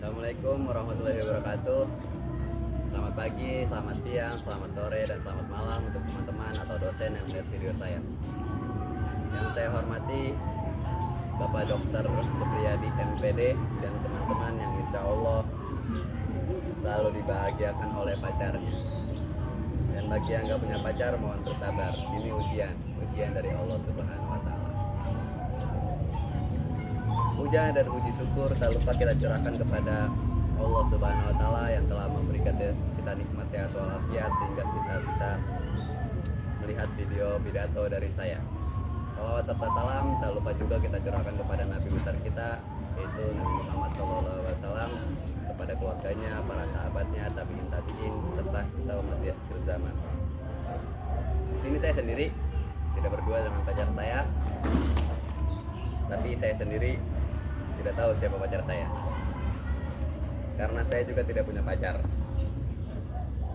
Assalamualaikum warahmatullahi wabarakatuh. Selamat pagi, selamat siang, selamat sore, dan selamat malam untuk teman-teman atau dosen yang melihat video saya. Yang saya hormati Bapak Dr. Supriyadi MPD dan teman-teman yang insya Allah selalu dibahagiakan oleh pacarnya. Dan bagi yang nggak punya pacar, mohon bersabar. Ini ujian dari Allah Subhanahu Wa Taala. Puja dan puji syukur tak lupa kita curahkan kepada Allah Subhanahu Wa Taala yang telah memberikan kita nikmat sehat walafiat sehingga kita bisa melihat video pidato dari saya. Salawat serta salam tak lupa juga kita curahkan kepada Nabi besar kita, yaitu Nabi Muhammad SAW, kepada keluarganya, para sahabatnya, tabiin, serta kita umat di akhir zaman. Di sini saya sendiri, tidak berdua dengan pacar saya, tapi saya sendiri tidak tahu siapa pacar saya, karena saya juga tidak punya pacar.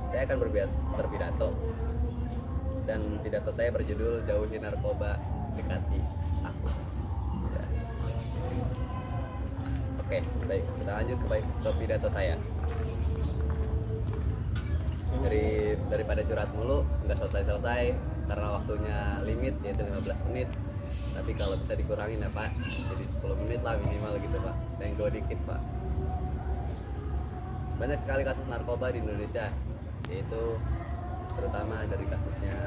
Saya akan berpidato, dan pidato saya berjudul Jauhi Narkoba, Dekati Aku. Ya. Oke, baik, kita lanjut ke pidato saya. Daripada curhat mulu, nggak selesai karena waktunya limit, yaitu 15 menit. Tapi kalau bisa dikurangin ya Pak, jadi 10 menit lah minimal gitu Pak. Tenggo dikit Pak. Banyak sekali kasus narkoba di Indonesia, yaitu terutama dari kasusnya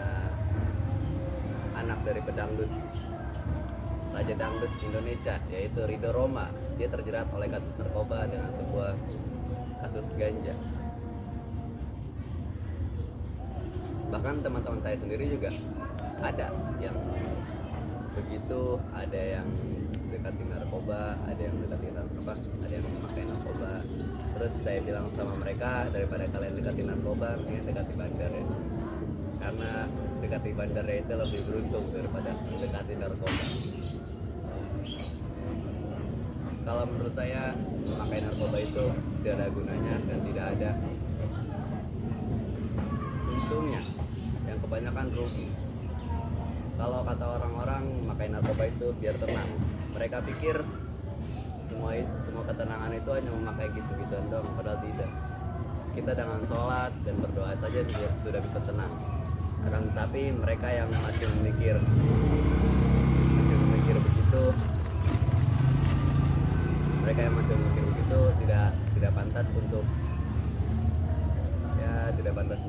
anak dari pedangdut, Raja Dangdut Indonesia, yaitu Ridho Roma. Dia terjerat oleh kasus narkoba dengan sebuah kasus ganja. Bahkan teman-teman saya sendiri juga ada yang begitu, ada yang dekati narkoba, ada yang memakai narkoba. Terus saya bilang sama mereka, daripada kalian dekati narkoba, mendingan dekati bandar ya, karena dekati bandar itu lebih beruntung daripada dekati narkoba. Kalau menurut saya, memakai narkoba itu tidak ada gunanya dan tidak ada untungnya, yang kebanyakan rugi. Kalau kata orang-orang, memakai narkoba itu biar tenang. Mereka pikir semua ketenangan itu hanya memakai gitu-gituan doang, padahal tidak. Kita dengan sholat dan berdoa saja sudah bisa tenang. Akan tetapi mereka yang masih memikir begitu, tidak pantas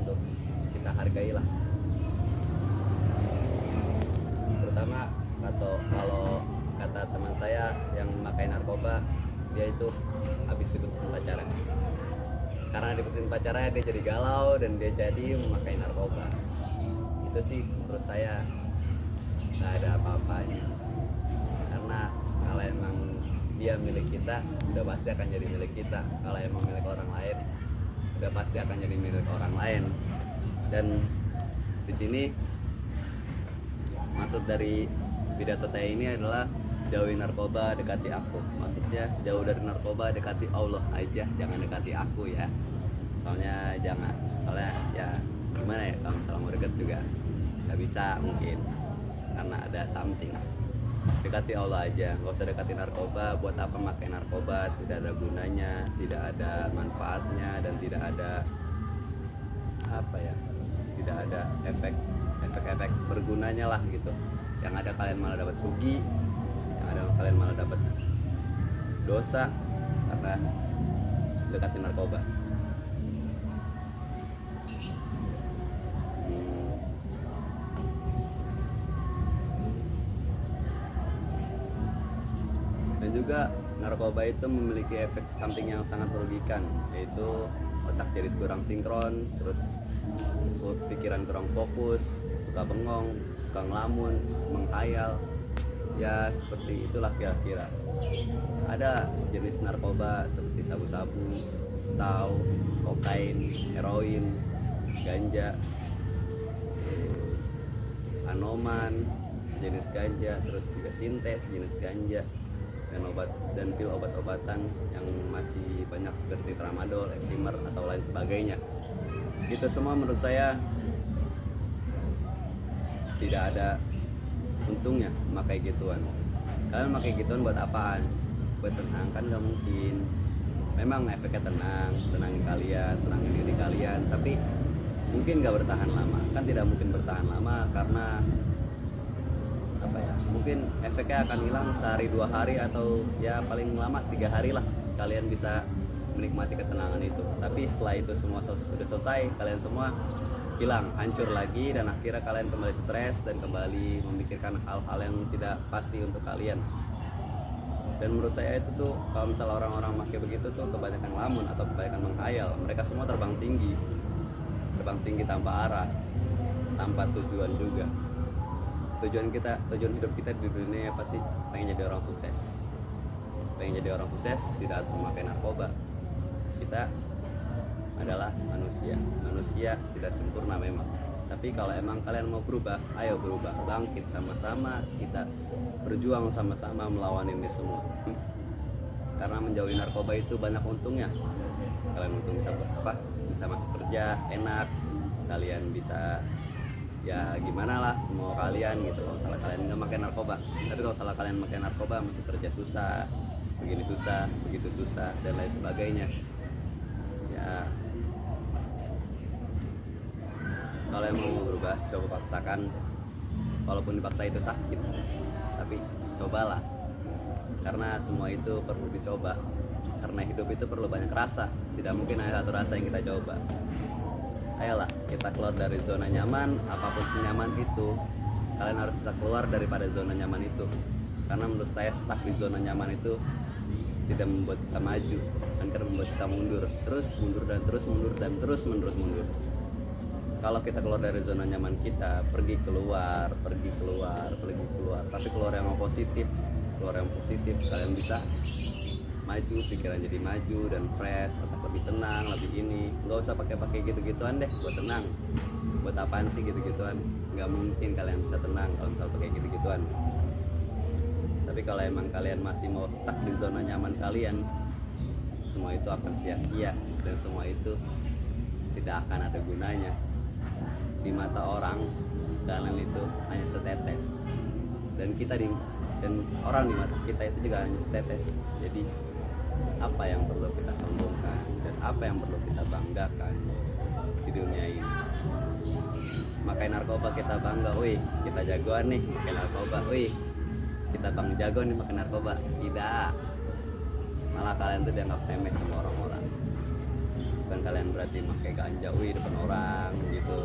untuk kita hargai lah. Terutama kalau kata teman saya yang memakai narkoba, dia itu habis diputusin pacarnya. Karena diputusin pacarnya, dia jadi galau dan dia jadi memakai narkoba. Itu sih menurut saya nggak ada apa-apanya. Karena kalau emang dia milik kita, udah pasti akan jadi milik kita. Kalau emang milik orang lain, udah pasti akan jadi milik orang lain. Dan di sini maksud dari pidato saya ini adalah jauhi narkoba, dekati aku. Maksudnya jauh dari narkoba, dekati Allah aja, jangan dekati aku ya. Soalnya ya gimana ya, kalau misalnya mau deket juga nggak bisa mungkin, karena ada something. Dekati Allah aja, nggak usah dekati narkoba. Buat apa pakai narkoba? Tidak ada gunanya, tidak ada manfaatnya, dan tidak ada tidak ada efek bergunanya lah gitu. Yang ada kalian malah dapat rugi, yang ada kalian malah dapat dosa karena dekati narkoba. Dan juga narkoba itu memiliki efek samping yang sangat merugikan, yaitu otak jadi kurang sinkron, terus pikiran kurang fokus, suka bengong, suka ngelamun, menghayal. Ya seperti itulah kira-kira. Ada jenis narkoba seperti sabu-sabu, tau, kokain, heroin, ganja, anoman jenis ganja, terus juga sintes jenis ganja, dan pil obat-obatan yang masih banyak seperti tramadol, eksimer, atau lain sebagainya. Itu semua menurut saya tidak ada untungnya memakai gituan. Kalian pakai gituan buat apaan? Buat tenang kan nggak mungkin. memang efeknya tenangin kalian, tenangin diri kalian, tapi mungkin gak bertahan lama. Kan tidak mungkin bertahan lama karena apa ya, mungkin efeknya akan hilang sehari 2 hari atau ya paling lama 3 hari lah kalian bisa menikmati ketenangan itu. Tapi setelah itu semua sudah selesai, kalian semua hilang, hancur lagi, dan akhirnya kalian kembali stres dan kembali memikirkan hal-hal yang tidak pasti untuk kalian. Dan menurut saya itu tuh kalau misalnya orang-orang pakai begitu tuh kebanyakan ngelamun atau kebanyakan menghayal. Mereka semua terbang tinggi tanpa arah, tanpa tujuan juga. Tujuan hidup kita di dunia apa sih? Pengen jadi orang sukses. Pengen jadi orang sukses tidak harus memakai narkoba. Kita adalah manusia tidak sempurna memang, tapi kalau emang kalian mau berubah, ayo berubah, bangkit sama-sama, kita berjuang sama-sama melawan ini semua. Karena menjauhi narkoba itu banyak untungnya. Kalian untung bisa masuk kerja enak, kalian bisa ya gimana lah semua kalian gitu kalau salah kalian nggak pakai narkoba. Tapi kalau salah kalian pakai narkoba, masuk kerja susah, begini susah, begitu susah, dan lain sebagainya. Ya, kalau emang mau berubah, coba paksakan. Walaupun dipaksa itu sakit, tapi cobalah. Karena semua itu perlu dicoba. Karena hidup itu perlu banyak rasa. Tidak mungkin hanya satu rasa yang kita coba. Ayolah, kita keluar dari zona nyaman. Apapun senyaman itu, kalian harus bisa keluar daripada zona nyaman itu. Karena menurut saya stuck di zona nyaman itu tidak membuat kita maju, dan karena membuat kita mundur, terus mundur dan terus mundur dan terus mundur. Kalau kita keluar dari zona nyaman kita, pergi keluar, tapi keluar yang positif, kalian bisa maju, pikiran jadi maju dan fresh, otak lebih tenang, lebih ini. Nggak usah pakai gitu-gituan deh buat tenang. Buat apaan sih gitu-gituan? Nggak mungkin kalian bisa tenang kalau misalnya pakai gitu-gituan. Tapi kalau emang kalian masih mau stuck di zona nyaman kalian, semua itu akan sia-sia, dan semua itu tidak akan ada gunanya. Di mata orang, kalian itu hanya setetes, dan orang di mata kita itu juga hanya setetes. Jadi apa yang perlu kita sombongkan dan apa yang perlu kita banggakan di dunia ini? Makai narkoba kita bangga, wih kita jagoan nih makai narkoba, wih kita bang jago nih makan narkoba. Tidak, malah kalian tuh dianggap remeh sama orang-orang. Bukan kalian berarti pakai ganja wih depan orang gitu,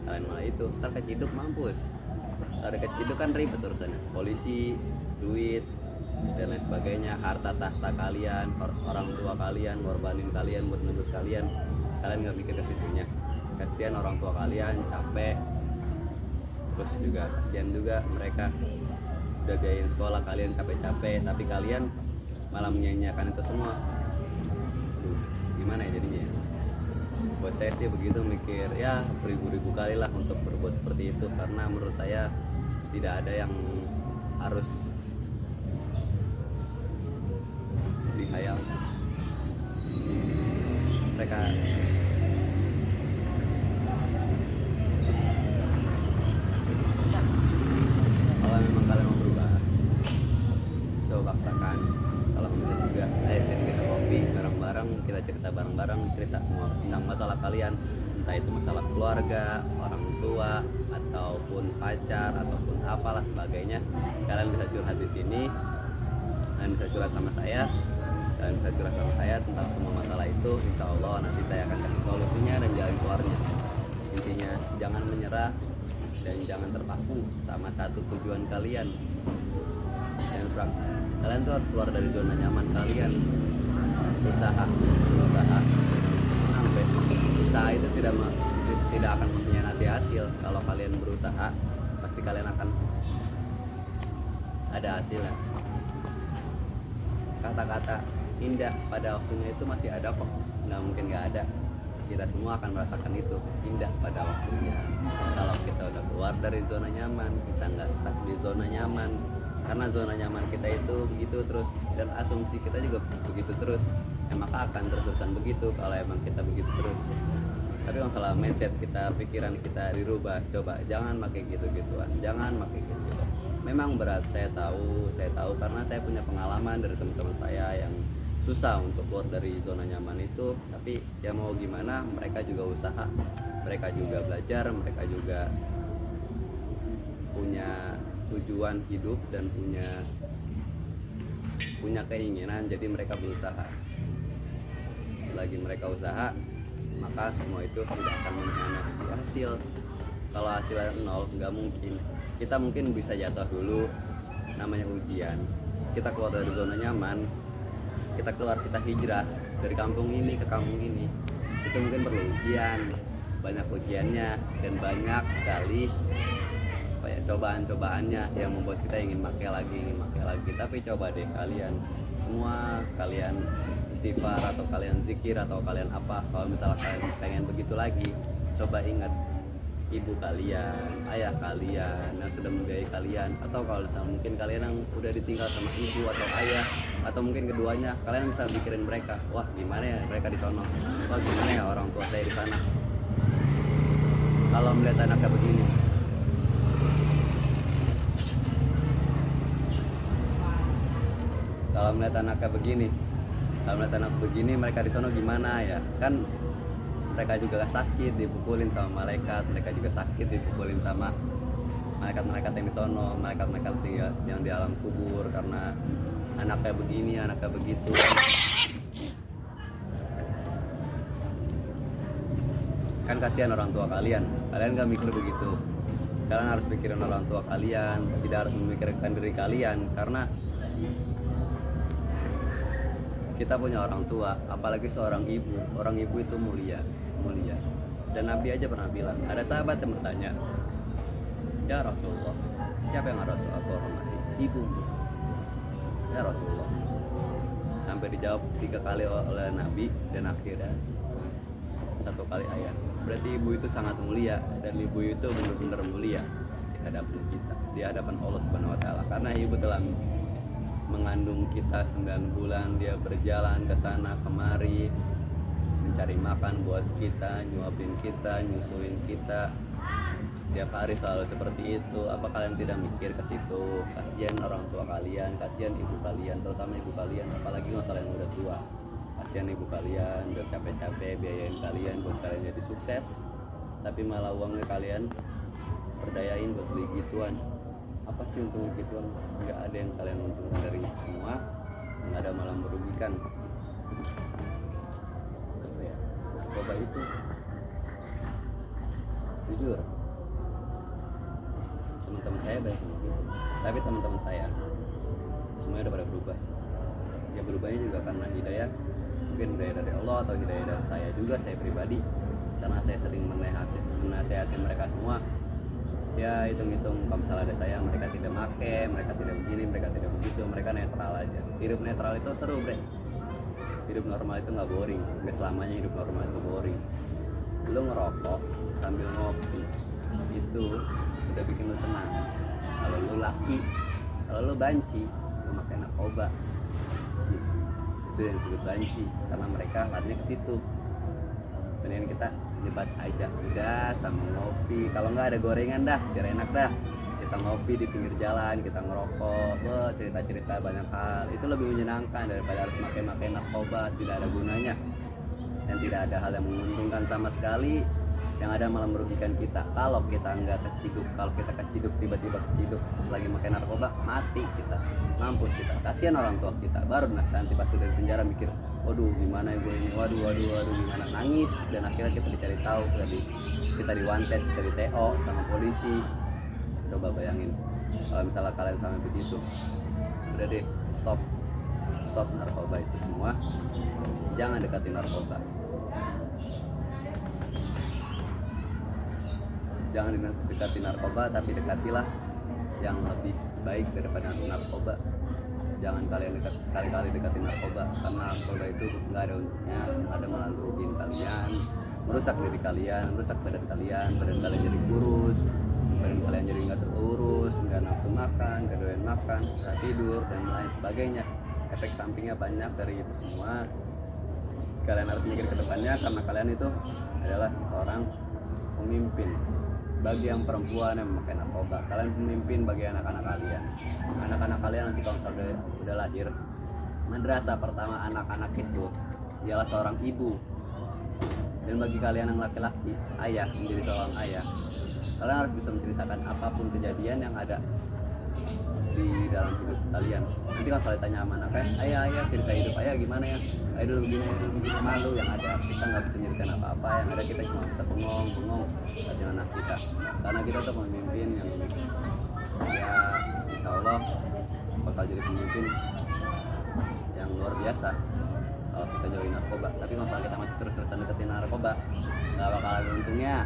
kalian malah itu ntar keciduk mampus. Ntar keciduk kan ribet urusannya, polisi, duit dan lain sebagainya, harta tahta kalian, orang tua kalian ngorbanin kalian buat nebus kalian nggak mikir ke situnya. Kasihan orang tua kalian capek, terus juga kasihan juga mereka udah biayain sekolah kalian capek-capek, tapi kalian malah menyanyiakan itu semua. Gimana ya jadinya? Buat saya sih begitu, mikir ya beribu-ribu kali lah untuk berbuat seperti itu, karena menurut saya tidak ada yang harus dihayal. Mereka kalau memang kalian mau berubah, coba paksakan. Kalau enggak juga, ayo sini kita kopi bareng-bareng, kita cerita bareng-bareng, cerita semua tentang masalah kalian, entah itu masalah keluarga, orang tua, ataupun pacar, ataupun apalah sebagainya. Kalian bisa curhat di sini, kalian bisa curhat sama saya, tentang semua masalah itu. Insya Allah nanti saya akan kasih solusinya dan jalan keluarnya. Intinya jangan menyerah dan jangan terpaku sama satu tujuan kalian. Kalian tuh harus keluar dari zona nyaman kalian. Usaha itu tidak akan mengkhianati hasil. Kalau kalian berusaha, pasti kalian akan ada hasilnya. Kata-kata indah pada waktunya itu masih ada kok, nggak mungkin nggak ada. Kita semua akan merasakan itu indah pada waktunya. Kalau kita udah keluar dari zona nyaman, kita nggak stuck di zona nyaman. Karena zona nyaman kita itu begitu terus, dan asumsi kita juga begitu terus, maka akan terus-terusan begitu kalau emang kita begitu terus. Tapi kalau salah mindset kita, pikiran kita dirubah, coba jangan pakai gitu-gituan, jangan pakai gitu. Memang berat, saya tahu karena saya punya pengalaman dari teman-teman saya yang susah untuk keluar dari zona nyaman itu. Tapi ya mau gimana, mereka juga usaha, mereka juga belajar, mereka juga punya tujuan hidup dan punya keinginan, jadi mereka berusaha. Selagi mereka usaha, maka semua itu tidak akan mengkhianati hasil. Kalau hasilnya nol, nggak mungkin. Kita mungkin bisa jatuh dulu, namanya ujian. Kita keluar dari zona nyaman, kita hijrah dari kampung ini ke kampung ini, itu mungkin perlu ujian, banyak ujiannya, dan banyak sekali cobaan-cobaannya yang membuat kita ingin pakai lagi. Tapi coba deh kalian istighfar atau kalian zikir atau kalian apa, kalau misalnya kalian pengen begitu lagi, coba ingat ibu kalian, ayah kalian yang sudah membiayai kalian, atau kalau misalnya mungkin kalian yang udah ditinggal sama ibu atau ayah, atau mungkin keduanya, kalian bisa pikirin mereka, wah gimana ya mereka di sono, wah gimana ya orang tua saya di sana kalau melihat anaknya begini. Kalau melihat anak begini, mereka di sono gimana ya? Kan mereka juga sakit dipukulin sama malaikat, mereka juga sakit dipukulin sama malaikat-malaikat yang di sono, malaikat-malaikat yang di alam kubur, karena anaknya begini, anaknya begitu. Kan kasihan orang tua kalian gak mikir begitu. Kalian harus pikirin orang tua kalian, tidak harus memikirkan diri kalian, karena kita punya orang tua, apalagi seorang ibu. Orang ibu itu mulia. Dan Nabi aja pernah bilang, ada sahabat yang bertanya, ya Rasulullah, siapa yang harus aku hormati? Ibumu. Ya Rasulullah. Sampai dijawab 3 kali oleh Nabi, dan akhirnya 1 kali ayah. Berarti ibu itu sangat mulia, dan ibu itu benar-benar mulia di hadapan kita, di hadapan Allah Subhanahu wa taala. Karena ibu telah mengandung kita 9 bulan, dia berjalan ke sana kemari, mencari makan buat kita, nyuapin kita, nyusuin kita tiap hari, selalu seperti itu. Apa kalian tidak mikir ke situ? Kasihan orang tua kalian, kasihan ibu kalian, terutama ibu kalian, apalagi masalah yang udah tua. Kasihan ibu kalian, udah capek-capek biayain kalian buat kalian jadi sukses, tapi malah uangnya kalian berdayain buat beli gituan. Apa sih untungnya gituan? Nggak ada yang kalian untungkan dari itu semua, yang ada malah merugikan. Apa ya, narkoba itu jujur teman-teman saya banyak yang begitu, tapi teman-teman saya semuanya udah pada berubah. Ya berubahnya juga karena hidayah, mungkin hidayah dari Allah atau hidayah dari saya juga, saya pribadi, karena saya sering menasehati mereka semua. Ya hitung-hitung kalau misalnya ada saya, mereka tidak make, mereka tidak begini, mereka tidak begitu, mereka netral aja. Hidup netral itu seru, bre. Hidup normal itu nggak boring, nggak selamanya hidup normal itu boring. Lu ngerokok sambil ngopi, itu udah bikin lu tenang. Kalau lu laki, kalau lu banci, lu makan narkoba, itu yang disebut banci, karena mereka larinya ke situ. Mendingan kita nyebat aja udah sama ngopi, kalau nggak ada gorengan dah biar enak dah, kita ngopi di pinggir jalan, kita ngerokok, cerita-cerita banyak hal, itu lebih menyenangkan daripada harus pakai narkoba, tidak ada gunanya dan tidak ada hal yang menguntungkan sama sekali, yang ada malah merugikan kita. Kalau kita nggak keciduk, kalau kita keciduk, tiba-tiba keciduk selagi pakai narkoba, mati kita, mampus kita, kasihan orang tua kita. Baru nanti pasti dari penjara mikir, waduh gimana ya gue ini, waduh gimana, nangis, dan akhirnya kita dicari tahu, kita di-wanted, kita di TO sama polisi. Coba bayangin kalau misalnya kalian sampai begitu. Udah deh, stop narkoba itu semua, jangan dekati narkoba, jangan dekati narkoba, tapi dekatilah yang lebih baik daripada narkoba. Jangan kalian sekali-kali dekati narkoba, karena narkoba itu nggak ada untungnya, ada malah merugikan kalian, merusak diri kalian, merusak badan kalian jadi kurus, badan kalian jadi nggak terurus, nggak nafsu makan, nggak doyan makan, nggak tidur, dan lain sebagainya. Efek sampingnya banyak dari itu semua. Kalian harus mikir ke depannya, karena kalian itu adalah seorang pemimpin bagi yang perempuan yang memakai narkoba. Kalian pemimpin bagi anak-anak kalian. Anak-anak kalian nanti kalau misalnya udah lahir, madrasah pertama anak-anak itu ialah seorang ibu. Dan bagi kalian yang laki-laki, ayah, menjadi seorang ayah, kalian harus bisa menceritakan apapun kejadian yang ada di dalam hidup kalian. Nanti kalau selalu tanya sama anaknya, ayah cerita hidup ayah gimana ya, ayah dulu begini, malu yang ada kita nggak bisa nyeritain apa-apa, yang ada kita cuma bisa bengong dengan anak kita, karena kita tuh pemimpin yang ya insya Allah bakal jadi pemimpin yang luar biasa kalau kita jauhin narkoba. Tapi kalau kita masih terus-terusan deketin narkoba, nggak bakal ada untungnya.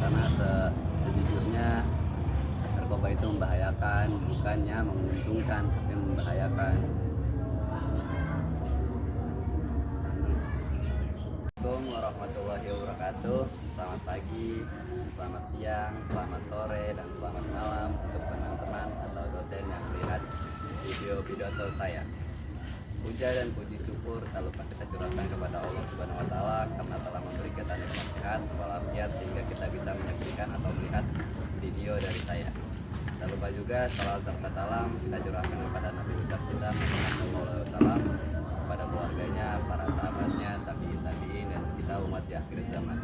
Karena sejujurnya narkoba itu membahayakan, bukannya menguntungkan, tapi membahayakan. Assalamualaikum warahmatullahi wabarakatuh. Selamat pagi, selamat siang, selamat sore, dan selamat malam untuk teman-teman atau dosen yang melihat video pidato saya. Puja dan puji syukur tak lupa kita curahkan kepada Allah Subhanahu wa Ta'ala karena telah memberi kita nikmat sehat walafiat sehingga kita bisa menyaksikan atau melihat video dari saya. Tak lupa juga salawat serta salam kita curahkan kepada Nabi besar kita Muhammad sallallahu alaihi wasallam, kepada keluarganya, para sahabatnya, tabi'in dan kita umat di akhir zaman.